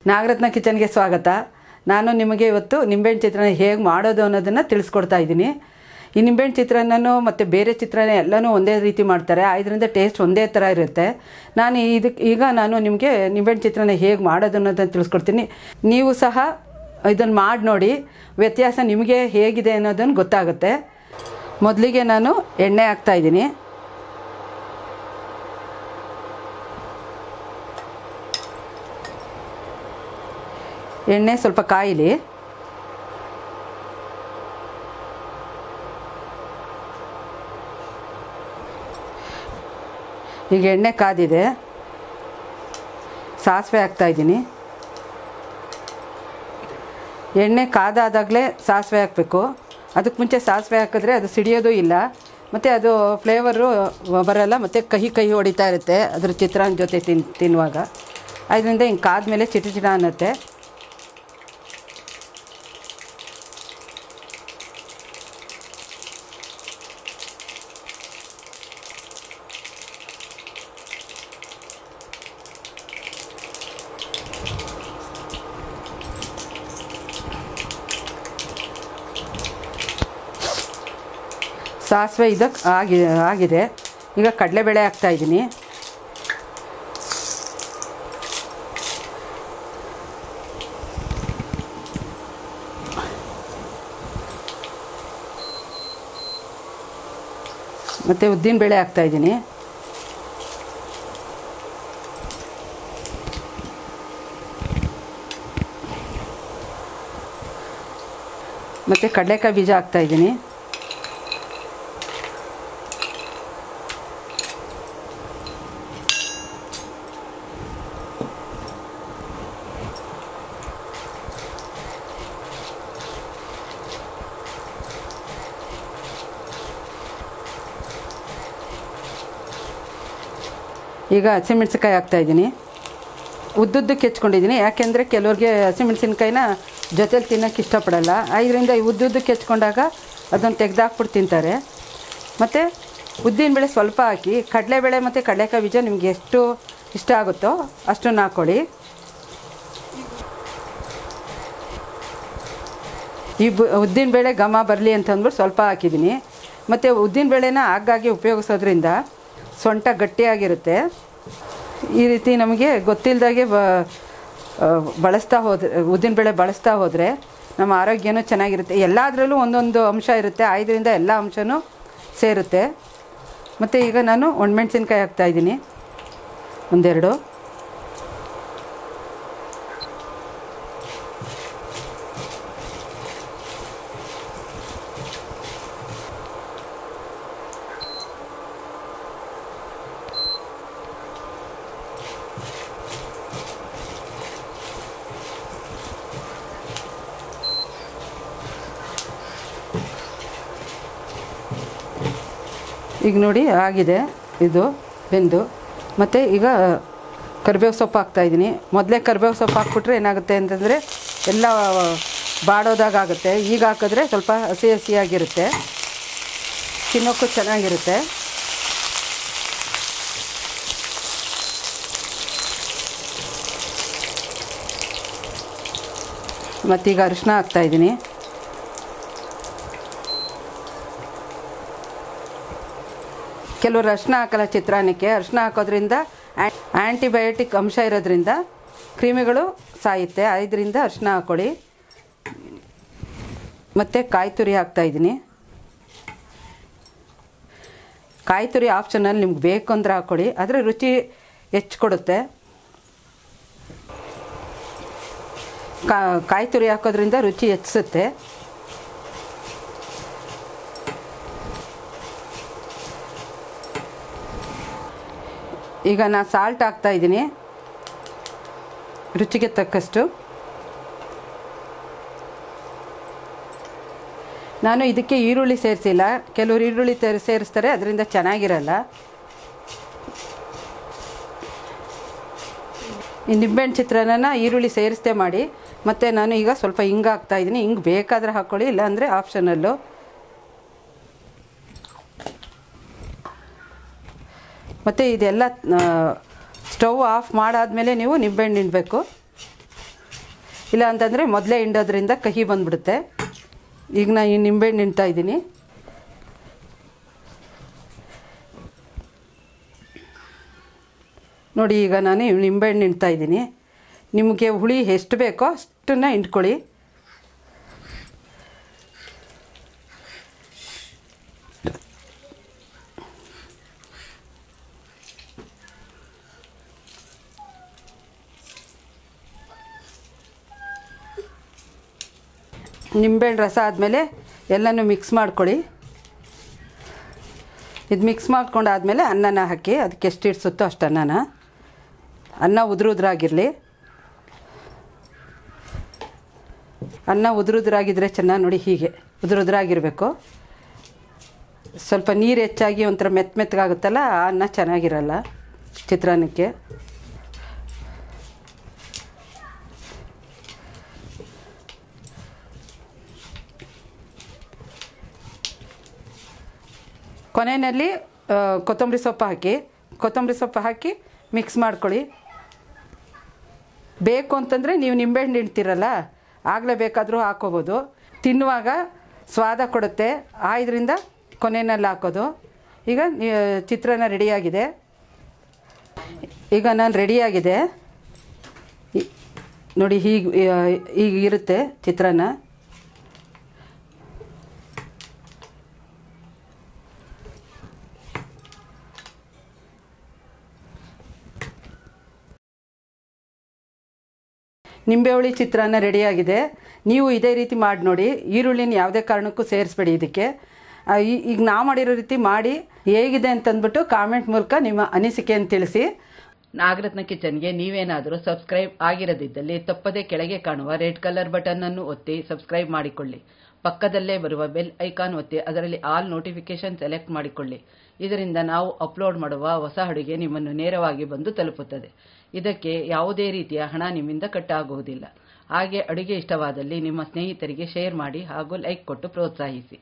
ನಾಗರತ್ನ ಕಿಚನ್ಗೆ ಸ್ವಾಗತ. ನಾನು ನಿಮಗೆ ಇವತ್ತು ನಿಂಬೆಹಣ್ಣು ಚಿತ್ರಾನ್ನ ಹೇಗೆ ಮಾಡೋದು ಅನ್ನೋದನ್ನು ತಿಳಿಸ್ಕೊಡ್ತಾ ಇದ್ದೀನಿ. ಈ ನಿಂಬೆಹಣ್ಣು ಚಿತ್ರಾನ್ನನೂ ಮತ್ತು ಬೇರೆ ಚಿತ್ರಾನ್ನ ಎಲ್ಲನೂ ಒಂದೇ ರೀತಿ ಮಾಡ್ತಾರೆ, ಇದರಿಂದ ಟೇಸ್ಟ್ ಒಂದೇ ಥರ ಇರುತ್ತೆ. ಈಗ ನಾನು ನಿಮಗೆ ನಿಂಬೆಹಣ್ಣು ಚಿತ್ರಾನ್ನ ಹೇಗೆ ಮಾಡೋದು ಅನ್ನೋದನ್ನು ತಿಳಿಸ್ಕೊಡ್ತೀನಿ. ನೀವು ಸಹ ಇದನ್ನು ಮಾಡಿ ನೋಡಿ, ವ್ಯತ್ಯಾಸ ನಿಮಗೆ ಹೇಗಿದೆ ಅನ್ನೋದನ್ನು ಗೊತ್ತಾಗುತ್ತೆ. ಮೊದಲಿಗೆ ನಾನು ಎಣ್ಣೆ ಹಾಕ್ತಾಯಿದ್ದೀನಿ. ಎಣ್ಣೆ ಸ್ವಲ್ಪ ಕಾಯಿಲಿ. ಈಗ ಎಣ್ಣೆ ಕಾದಿದೆ, ಸಾಸಿವೆ ಹಾಕ್ತಾಯಿದ್ದೀನಿ. ಎಣ್ಣೆ ಕಾದಾದಾಗಲೇ ಸಾಸಿವೆ ಹಾಕಬೇಕು. ಅದಕ್ಕೆ ಮುಂಚೆ ಸಾಸಿವೆ ಹಾಕಿದ್ರೆ ಅದು ಸಿಡಿಯೋದು ಇಲ್ಲ, ಮತ್ತು ಅದು ಫ್ಲೇವರು ಬರೋಲ್ಲ, ಮತ್ತು ಕಹಿ ಹೊಡಿತಾ ಇರುತ್ತೆ ಅದ್ರ ಚಿತ್ರಾನ್ನ ಜೊತೆ ತಿನ್ನುವಾಗ. ಅದರಿಂದ ಹಿಂಗೆ ಕಾದ್ಮೇಲೆ ಚಿಟ ಅನ್ನತ್ತೆ. ಸಾಸಿವೆ ಇದಕ್ಕೆ ಆಗಿದೆ. ಈಗ ಕಡಲೆಬೇಳೆ ಹಾಕ್ತಾಯಿದ್ದೀನಿ. ಮತ್ತು ಉದ್ದಿನಬೇಳೆ ಹಾಕ್ತಾಯಿದ್ದೀನಿ. ಮತ್ತು ಕಡಲೆಕಾಯಿ ಬೀಜ ಹಾಕ್ತಾಯಿದ್ದೀನಿ. ಈಗ ಹಸಿಮೆಣ್ಸಿನ್ಕಾಯಿ ಹಾಕ್ತಾಯಿದ್ದೀನಿ. ಉದ್ದುದ್ದಕ್ಕೆ ಹೆಚ್ಕೊಂಡಿದ್ದೀನಿ, ಯಾಕೆಂದರೆ ಕೆಲವ್ರಿಗೆ ಹಸಿಮೆಣ್ಸಿನ್ಕಾಯಿನ ಜೊತೇಲಿ ತಿನ್ನೋಕ್ಕೆ ಇಷ್ಟಪಡಲ್ಲ. ಇದರಿಂದ ಉದ್ದುದ್ದಕ್ಕೆ ಹೆಚ್ಕೊಂಡಾಗ ಅದನ್ನು ತೆಗೆದಾಕ್ಬಿಟ್ಟು ತಿಂತಾರೆ. ಮತ್ತು ಉದ್ದಿನಬೇಳೆ ಸ್ವಲ್ಪ ಹಾಕಿ, ಕಡಲೆಬೇಳೆ ಮತ್ತು ಕಡಲೆಕಾಯಿ ಬೀಜ ನಿಮಗೆ ಎಷ್ಟು ಇಷ್ಟ ಆಗುತ್ತೋ ಅಷ್ಟನ್ನು ಹಾಕ್ಕೊಳ್ಳಿ. ಈ ಉದ್ದಿನಬೇಳೆ ಘಮ ಬರಲಿ ಅಂತಂದ್ಬಿಟ್ಟು ಸ್ವಲ್ಪ ಹಾಕಿದ್ದೀನಿ. ಮತ್ತು ಉದ್ದಿನಬೇಳೆನ ಆಗಾಗ್ಗೆ ಉಪಯೋಗಿಸೋದ್ರಿಂದ ಸೊಂಟ ಗಟ್ಟಿಯಾಗಿರುತ್ತೆ. ಈ ರೀತಿ ನಮಗೆ ಗೊತ್ತಿಲ್ಲದಾಗೆ ಉದ್ದಿನಬೇಳೆ ಬಳಸ್ತಾ ಹೋದರೆ ನಮ್ಮ ಆರೋಗ್ಯನೂ ಚೆನ್ನಾಗಿರುತ್ತೆ. ಎಲ್ಲದರಲ್ಲೂ ಒಂದೊಂದು ಅಂಶ ಇರುತ್ತೆ, ಇದರಿಂದ ಎಲ್ಲ ಅಂಶನೂ ಸೇರುತ್ತೆ. ಮತ್ತು ಈಗ ನಾನು ಒಣಮೆಣ್ಸಿನ್ಕಾಯಿ ಹಾಕ್ತಾಯಿದ್ದೀನಿ, ಒಂದೆರಡು. ಈಗ ನೋಡಿ ಆಗಿದೆ ಇದು ಬೆಂದು. ಮತ್ತು ಈಗ ಕರಿಬೇವು ಸೊಪ್ಪು ಹಾಕ್ತಾಯಿದ್ದೀನಿ. ಮೊದಲೇ ಕರಿಬೇವು ಸೊಪ್ಪು ಹಾಕ್ಬಿಟ್ರೆ ಏನಾಗುತ್ತೆ ಅಂತಂದರೆ ಎಲ್ಲ ಬಾಡೋದಾಗುತ್ತೆ. ಈಗ ಹಾಕಿದ್ರೆ ಸ್ವಲ್ಪ ಹಸಿಯಾಗಿರುತ್ತೆ, ತಿನ್ನೋಕ್ಕೂ ಚೆನ್ನಾಗಿರುತ್ತೆ. ಮತ್ತೀಗ ಅರಿಶಿನ ಹಾಕ್ತಾಯಿದ್ದೀನಿ. ಕೆಲವರು ಅರಿಶಿನ ಹಾಕಲ್ಲ ಚಿತ್ರಾನ್ನಕ್ಕೆ. ಅರಿಶಿನ ಹಾಕೋದ್ರಿಂದ ಆ್ಯಂಟಿಬಯೋಟಿಕ್ ಅಂಶ ಇರೋದ್ರಿಂದ ಕ್ರಿಮಿಗಳು ಸಾಯುತ್ತೆ, ಇದರಿಂದ ಅರಿಶಿನ ಹಾಕ್ಕೊಳ್ಳಿ. ಮತ್ತು ಕಾಯಿ ತುರಿ ಹಾಕ್ತಾಯಿದ್ದೀನಿ. ಕಾಯಿ ತುರಿ ಆಪ್ಷನಲ್ಲಿ ನಿಮ್ಗೆ ಬೇಕು ಅಂದರೆ ಹಾಕ್ಕೊಳ್ಳಿ, ಆದರೆ ರುಚಿ ಹೆಚ್ಚು ಕೊಡುತ್ತೆ. ಕಾಯಿ ತುರಿ ಹಾಕೋದ್ರಿಂದ ರುಚಿ ಹೆಚ್ಚಿಸುತ್ತೆ. ಈಗ ನಾನು ಸಾಲ್ಟ್ ಹಾಕ್ತಾಯಿದ್ದೀನಿ, ರುಚಿಗೆ ತಕ್ಕಷ್ಟು. ನಾನು ಇದಕ್ಕೆ ಈರುಳ್ಳಿ ಸೇರಿಸಿಲ್ಲ, ಕೆಲವರು ಈರುಳ್ಳಿ ಸೇರಿಸ್ತಾರೆ, ಅದರಿಂದ ಚೆನ್ನಾಗಿರಲ್ಲ. ಈ ನಿಂಬೆಹಣ್ಣು ಚಿತ್ರಾನ್ನ ಈರುಳ್ಳಿ ಸೇರಿಸ್ತೇ ಮಾಡಿ. ಮತ್ತು ನಾನು ಈಗ ಸ್ವಲ್ಪ ಹಿಂಗೆ ಹಾಕ್ತಾಯಿದ್ದೀನಿ. ಹಿಂಗೆ ಬೇಕಾದರೆ ಹಾಕ್ಕೊಳ್ಳಿ, ಇಲ್ಲಾಂದರೆ ಆಪ್ಷನಲ್ಲು. ಮತ್ತು ಇದೆಲ್ಲ ಸ್ಟವ್ ಆಫ್ ಮಾಡಾದಮೇಲೆ ನೀವು ನಿಂಬೆಹಣ್ಣು ಹಿಂಡಬೇಕು. ಇಲ್ಲ ಅಂತಂದರೆ ಮೊದಲೇ ಹಿಂಡೋದ್ರಿಂದ ಕಹಿ ಬಂದುಬಿಡುತ್ತೆ. ಈಗ ನಾನು ಈ ನಿಂಬೆಹಣ್ಣು ಹಿಂಡ್ತಾ ಇದ್ದೀನಿ. ನೋಡಿ ಈಗ ನಾನು ನಿಂಬೆಹಣ್ಣು ಹಿಂಡ್ತಾ ಇದ್ದೀನಿ. ನಿಮಗೆ ಹುಳಿ ಎಷ್ಟು ಬೇಕೋ ಅಷ್ಟನ್ನು ಹಿಂಡ್ಕೊಳ್ಳಿ. ನಿಂಬೆಹಣ್ಣು ರಸ ಆದಮೇಲೆ ಎಲ್ಲನೂ ಮಿಕ್ಸ್ ಮಾಡ್ಕೊಳ್ಳಿ. ಇದು ಮಿಕ್ಸ್ ಮಾಡ್ಕೊಂಡಾದಮೇಲೆ ಅನ್ನನ ಹಾಕಿ, ಅದಕ್ಕೆ ಎಷ್ಟು ಇಡ್ಸುತ್ತೋ ಅಷ್ಟು ಅನ್ನ ಉದುರಾಗಿರಲಿ. ಅನ್ನ ಉದುರಾಗಿದ್ದರೆ ಚೆನ್ನಾಗಿ ನೋಡಿ, ಹೀಗೆ ಉದುರಾಗಿರಬೇಕು. ಸ್ವಲ್ಪ ನೀರು ಹೆಚ್ಚಾಗಿ ಒಂಥರ ಮೆತ್ತಗಾಗುತ್ತಲ್ಲ, ಆ ಅನ್ನ ಚೆನ್ನಾಗಿರಲ್ಲ ಚಿತ್ರಾನ್ನಕ್ಕೆ. ಕೊನೆಯಲ್ಲಿ ಕೊತ್ತಂಬರಿ ಸೊಪ್ಪು ಹಾಕಿ ಮಿಕ್ಸ್ ಮಾಡ್ಕೊಳ್ಳಿ. ಬೇಕು ಅಂತಂದರೆ ನೀವು ನಿಂಬೆಹಣ್ಣು ಹಿಂಡ್ತೀರಲ್ಲ, ಆಗಲೇ ಬೇಕಾದರೂ ಹಾಕ್ಕೋಬೋದು. ತಿನ್ನುವಾಗ ಸ್ವಾದ ಕೊಡುತ್ತೆ, ಇದರಿಂದ ಕೊನೆಯಲ್ಲಿ ಹಾಕೋದು. ಈಗ ಚಿತ್ರಾನ್ನ ರೆಡಿಯಾಗಿದೆ. ಈಗ ನಾನು ರೆಡಿಯಾಗಿದೆ ನೋಡಿ, ಹೀಗಿರುತ್ತೆ ಚಿತ್ರಾನ್ನ. ನಿಂಬೆಹುಳಿ ಚಿತ್ರಾನ್ನ ರೆಡಿಯಾಗಿದೆ. ನೀವು ಇದೇ ರೀತಿ ಮಾಡಿ ನೋಡಿ. ಈರುಳ್ಳಿನ ಯಾವುದೇ ಕಾರಣಕ್ಕೂ ಸೇರಿಸ್ಬೇಡಿ ಇದಕ್ಕೆ. ಈಗ ನಾವು ಮಾಡಿರೋ ರೀತಿ ಮಾಡಿ ಹೇಗಿದೆ ಅಂತಂದ್ಬಿಟ್ಟು ಕಾಮೆಂಟ್ ಮೂಲಕ ನಿಮ್ಮ ಅನಿಸಿಕೆಯನ್ನು ತಿಳಿಸಿ. ನಾಗರತ್ನ ಕಿಚನ್ಗೆ ನೀವೇನಾದರೂ ಸಬ್ಸ್ಕ್ರೈಬ್ ಆಗಿರದಿದ್ದಲ್ಲಿ ತಪ್ಪದೇ ಕೆಳಗೆ ಕಾಣುವ ರೆಡ್ ಕಲರ್ ಬಟನ್ನನ್ನು ಒತ್ತಿ ಸಬ್ಸ್ಕ್ರೈಬ್ ಮಾಡಿಕೊಳ್ಳಿ. ಪಕ್ಕದಲ್ಲೇ ಬರುವ ಬೆಲ್ ಐಕಾನ್ ಒತ್ತಿ ಅದರಲ್ಲಿ ಆಲ್ ನೋಟಿಫಿಕೇಶನ್ ಸೆಲೆಕ್ಟ್ ಮಾಡಿಕೊಳ್ಳಿ. ಇದರಿಂದ ನಾವು ಅಪ್ಲೋಡ್ ಮಾಡುವ ಹೊಸ ಅಡುಗೆ ನಿಮ್ಮನ್ನು ನೇರವಾಗಿ ಬಂದು ತಲುಪುತ್ತದೆ. ಇದಕ್ಕೆ ಯಾವುದೇ ರೀತಿಯ ಹಣ ನಿಮ್ಮಿಂದ ಕಟ್ಟಾಗುವುದಿಲ್ಲ. ಹಾಗೆ ಅಡುಗೆ ಇಷ್ಟವಾದಲ್ಲಿ ನಿಮ್ಮ ಸ್ನೇಹಿತರಿಗೆ ಶೇರ್ ಮಾಡಿ ಹಾಗೂ ಲೈಕ್ ಕೊಟ್ಟು ಪ್ರೋತ್ಸಾಹಿಸಿ.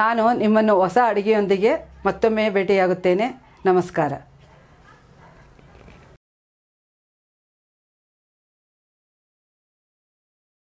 ನಾನು ನಿಮ್ಮನ್ನು ಹೊಸ ಅಡುಗೆಯೊಂದಿಗೆ ಮತ್ತೊಮ್ಮೆ ಭೇಟಿಯಾಗುತ್ತೇನೆ. ನಮಸ್ಕಾರ.